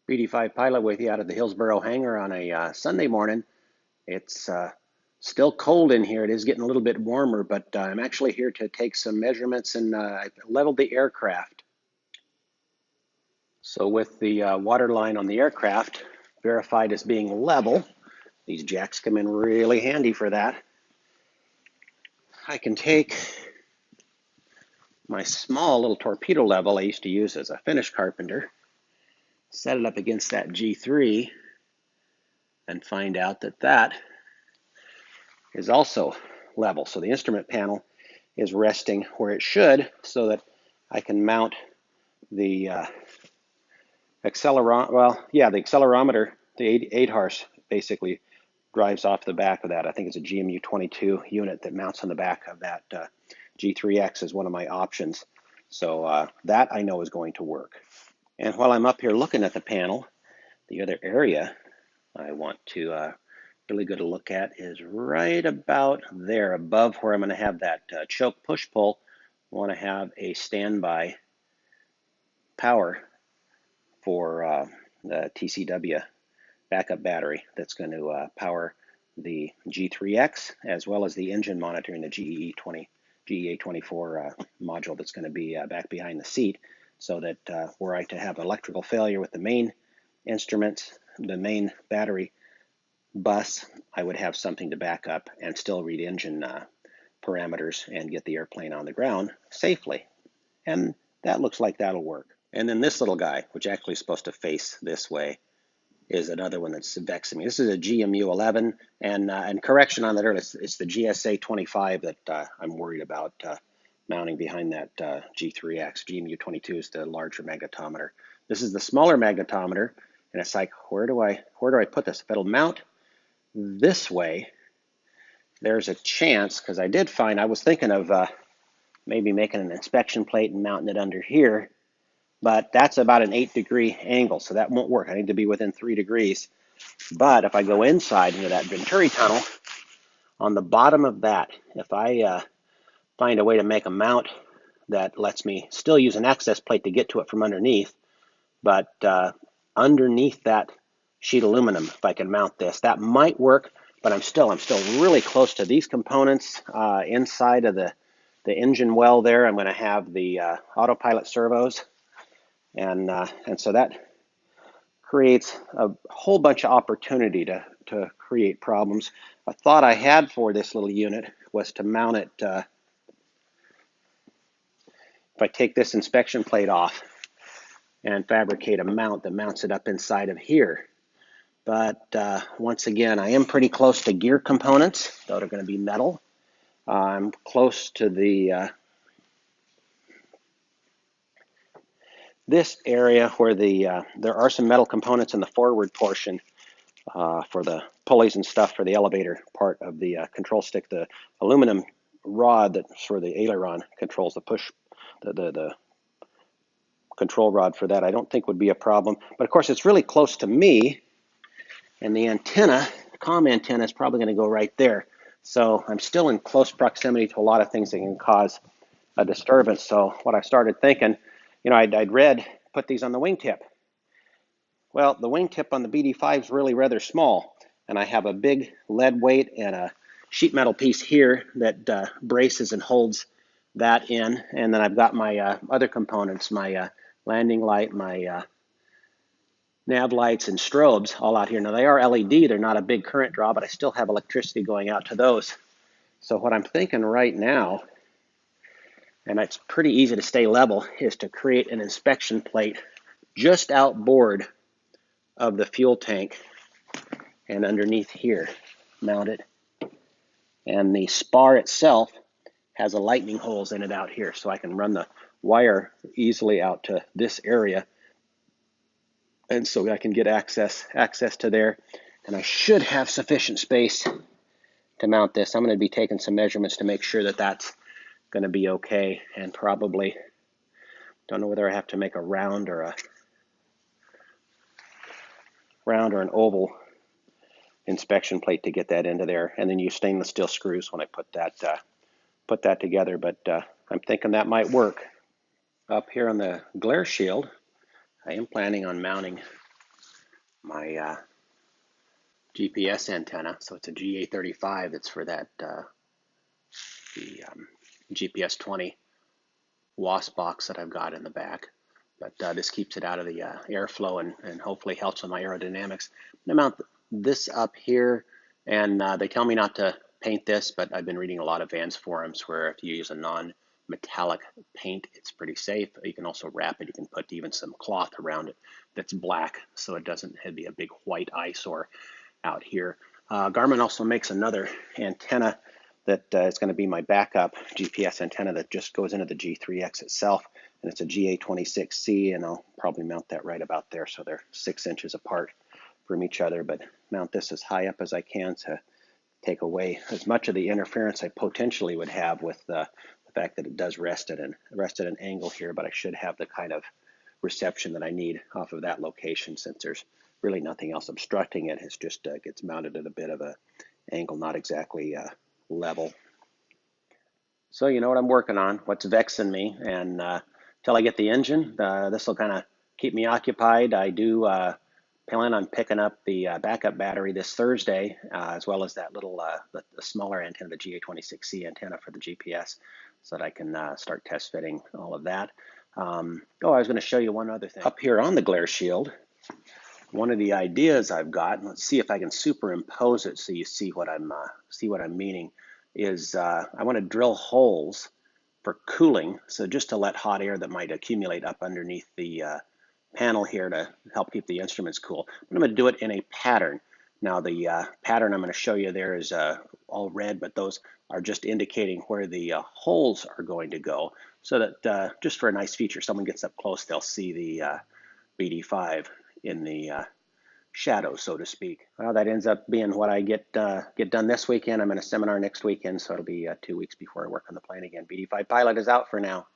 BD5 Pilot with you out of the Hillsboro hangar on a Sunday morning. It's still cold in here. It is getting a little bit warmer, but I'm actually here to take some measurements and I've leveled the aircraft. So with the water line on the aircraft verified as being level, these jacks come in really handy for that. I can take my small little torpedo level I used to use as a finish carpenter, set it up against that G3, and find out that that is also level. So the instrument panel is resting where it should so that I can mount the accelerometer, the 8 horse basically drives off the back of that. I think it's a GMU 22 unit that mounts on the back of that G3X is one of my options. So that I know is going to work. And while I'm up here looking at the panel, the other area I want to really good to look at is right about there above where I'm going to have that choke push-pull. I want to have a standby power for the TCW backup battery that's going to power the G3X as well as the engine monitoring the GEA24 module that's going to be back behind the seat, so that were I to have electrical failure with the main instruments, the main battery bus, I would have something to back up and still read engine parameters and get the airplane on the ground safely. And that looks like that'll work. And then this little guy, which actually is supposed to face this way, is another one that's vexing me. This is a GMU 11, and correction on that earlier, it's the GSA 25 that I'm worried about mounting behind that G3X. GMU 22 is the larger magnetometer. This is the smaller magnetometer, and it's like, where do I put this? If it'll mount this way, there's a chance, because I did find, I was thinking of maybe making an inspection plate and mounting it under here, but that's about an 8-degree angle, so that won't work. I need to be within 3 degrees. But if I go inside into that Venturi tunnel, on the bottom of that, if I find a way to make a mount that lets me still use an access plate to get to it from underneath, but underneath that sheet aluminum, if I can mount this, that might work. But I'm still really close to these components. Inside of the engine well there, I'm going to have the autopilot servos, and so that creates a whole bunch of opportunity to create problems. A thought I had for this little unit was to mount it, if I take this inspection plate off and fabricate a mount that mounts it up inside of here. But once again, I am pretty close to gear components that are going to be metal. I'm close to the this area where there are some metal components in the forward portion for the pulleys and stuff for the elevator part of the control stick. The aluminum rod that's for the aileron controls the push, the control rod for that, I don't think would be a problem. But of course, it's really close to me, and the antenna, the comm antenna, is probably going to go right there. So I'm still in close proximity to a lot of things that can cause a disturbance. So what I started thinking, I'd read, put these on the wingtip. Well, the wingtip on the BD5 is really rather small, and I have a big lead weight and a sheet metal piece here that braces and holds that in. And then I've got my other components, my landing light, my nav lights and strobes all out here. Now they are LED, they're not a big current draw, but I still have electricity going out to those. So what I'm thinking right now, and it's pretty easy to stay level, is to create an inspection plate just outboard of the fuel tank and underneath here, mount it. And the spar itself has a lightning holes in it out here, so I can run the wire easily out to this area. And so I can get access to there, and I should have sufficient space to mount this. I'm going to be taking some measurements to make sure that that's going to be okay, and probably don't know whether I have to make a round or an oval inspection plate to get that into there, and then use stainless steel screws when I put that together. But I'm thinking that might work. Up here on the glare shield, I am planning on mounting my GPS antenna. So it's a GA35 that's for that the GPS 20 WASP box that I've got in the back. But this keeps it out of the airflow and hopefully helps with my aerodynamics. I'm going to mount this up here, and they tell me not to paint this, but I've been reading a lot of Vans forums where if you use a non-metallic paint, it's pretty safe. You can also wrap it. You can put even some cloth around it that's black so it doesn't be a big white eyesore out here. Garmin also makes another antenna that is going to be my backup GPS antenna that just goes into the G3X itself, and it's a GA26C, and I'll probably mount that right about there so they're 6 inches apart from each other, but mount this as high up as I can to take away as much of the interference I potentially would have with the fact that it does rest at an angle here, but I should have the kind of reception that I need off of that location since there's really nothing else obstructing it. It just gets mounted at a bit of an angle, not exactly level. So you know what I'm working on, what's vexing me, and until I get the engine, this will kind of keep me occupied. I do plan on picking up the backup battery this Thursday, as well as that little the smaller antenna, the GA26C antenna for the GPS, so that I can start test fitting all of that. I was going to show you one other thing. Up here on the glare shield, one of the ideas I've got, and let's see if I can superimpose it so you see what I'm meaning, is I want to drill holes for cooling, so just to let hot air that might accumulate up underneath the panel here to help keep the instruments cool. I'm going to do it in a pattern. Now the pattern I'm going to show you there is all red, but those are just indicating where the holes are going to go, so that just for a nice feature, someone gets up close, they'll see the BD5 in the shadow, so to speak. Well, that ends up being what I get done this weekend. I'm in a seminar next weekend, so it'll be 2 weeks before I work on the plane again. BD5 Pilot is out for now.